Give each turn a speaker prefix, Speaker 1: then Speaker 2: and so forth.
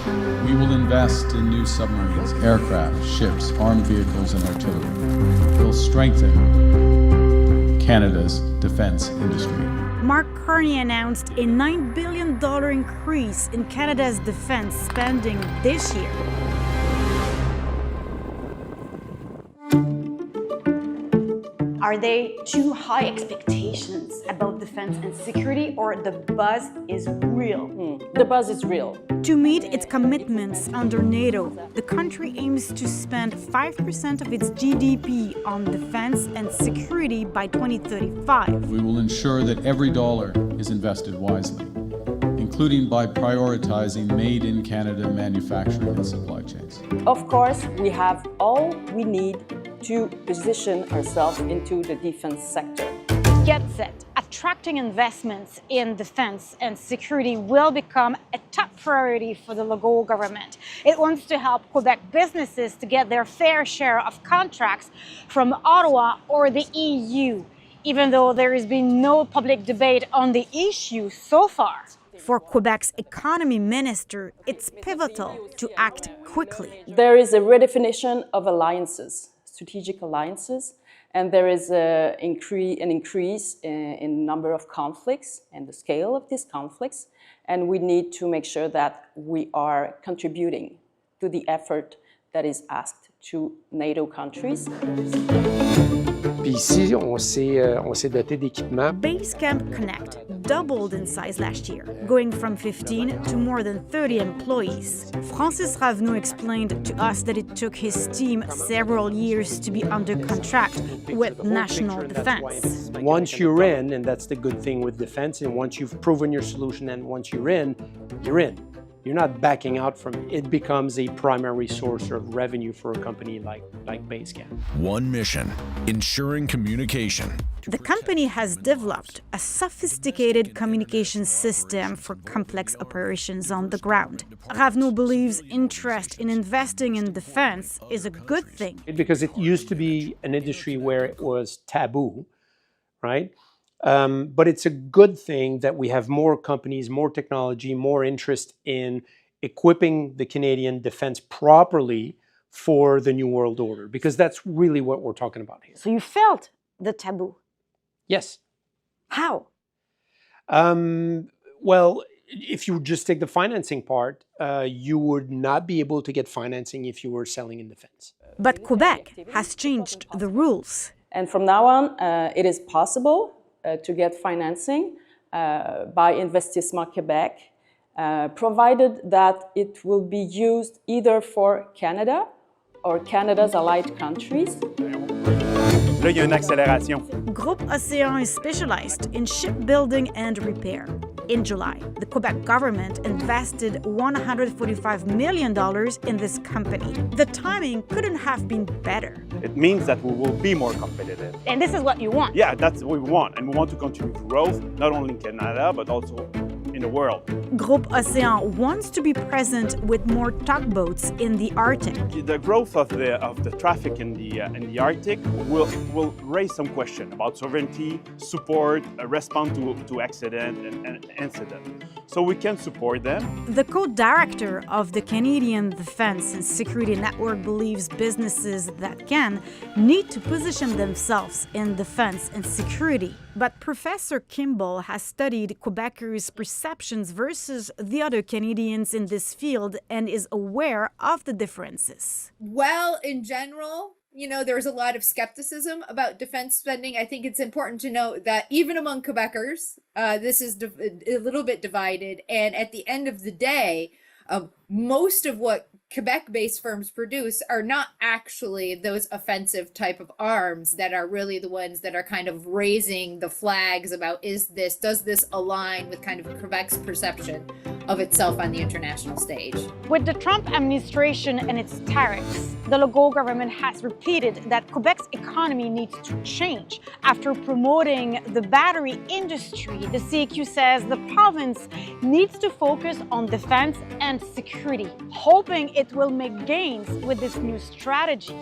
Speaker 1: We will invest in new submarines, aircraft, ships, armed vehicles, and artillery. We'll strengthen Canada's defense industry.
Speaker 2: Mark Carney announced a $9 billion increase in Canada's defense spending this year. Are they too high expectations about defense and security, or the buzz is real?
Speaker 3: The buzz is real.
Speaker 2: To meet its commitments under NATO, the country aims to spend 5% of its GDP on defense and security by 2035.
Speaker 1: We will ensure that every dollar is invested wisely, including by prioritizing made-in-Canada manufacturing and supply chains.
Speaker 3: Of course, we have all we need to position ourselves into the defense sector.
Speaker 2: Get set. Attracting investments in defense and security will become a top priority for the Legault government. It wants to help Quebec businesses to get their fair share of contracts from Ottawa or the EU, even though there has been no public debate on the issue so far. For Quebec's economy minister, it's pivotal to act quickly.
Speaker 3: There is a redefinition of alliances, strategic alliances, and there is an increase in number of conflicts and the scale of these conflicts, and we need to make sure that we are contributing to the effort that is asked to NATO countries.
Speaker 4: Puis ici, on s'est doté d'équipements.
Speaker 2: Basecamp Connect doubled in size last year, going from 15 to more than 30 employees. Francis Raveneau explained to us that it took his team several years to be under contract with national defense.
Speaker 4: Once you're in, and that's the good thing with defense, and once you've proven your solution and once you're in, you're in. You're not backing out from it. It becomes a primary source of revenue for a company like Basecamp.
Speaker 5: One mission, ensuring communication.
Speaker 2: The company has developed a sophisticated communication system for complex operations on the ground. Raveneau believes interest in investing in defense is a good thing.
Speaker 4: Because it used to be an industry where it was taboo, right? But it's a good thing that we have more companies, more technology, more interest in equipping the Canadian defense properly for the New World Order, because that's really what we're talking about here.
Speaker 2: So you felt the taboo?
Speaker 4: Yes.
Speaker 2: How?
Speaker 4: Well, if you just take the financing part, you would not be able to get financing if you were selling in defense.
Speaker 2: But Quebec has changed the rules.
Speaker 3: And from now on, it is possible to get financing by Investissement Quebec, provided that it will be used either for Canada or Canada's allied countries.
Speaker 6: Là, il y a une accélération.
Speaker 2: Groupe Océan is specialized in shipbuilding and repair. In July, the Quebec government invested $145 million in this company. The timing couldn't have been better.
Speaker 6: It means that we will be more competitive.
Speaker 2: And this is what you want.
Speaker 6: Yeah, that's what we want. And we want to continue growth, not only in Canada, but also in the world.
Speaker 2: Groupe Océan wants to be present with more tugboats in the Arctic.
Speaker 6: The growth of the traffic in the Arctic will raise some question about sovereignty, support, response to accident and incident. So we can support them.
Speaker 2: The co-director of the Canadian Defense and Security Network believes businesses that can need to position themselves in defense and security. But Professor Kimball has studied Quebecers' perceptions versus the other Canadians in this field and is aware of the differences.
Speaker 7: Well, in general, there's a lot of skepticism about defense spending. I think it's important to note that even among Quebecers, this is a little bit divided. And at the end of the day, most of what Quebec-based firms produce are not actually those offensive type of arms that are really the ones that are kind of raising the flags about does this align with kind of Quebec's perception of itself on the international stage.
Speaker 2: With the Trump administration and its tariffs, the Legault government has repeated that Quebec's economy needs to change. After promoting the battery industry, the CQ says the province needs to focus on defense and security, hoping it will make gains with this new strategy.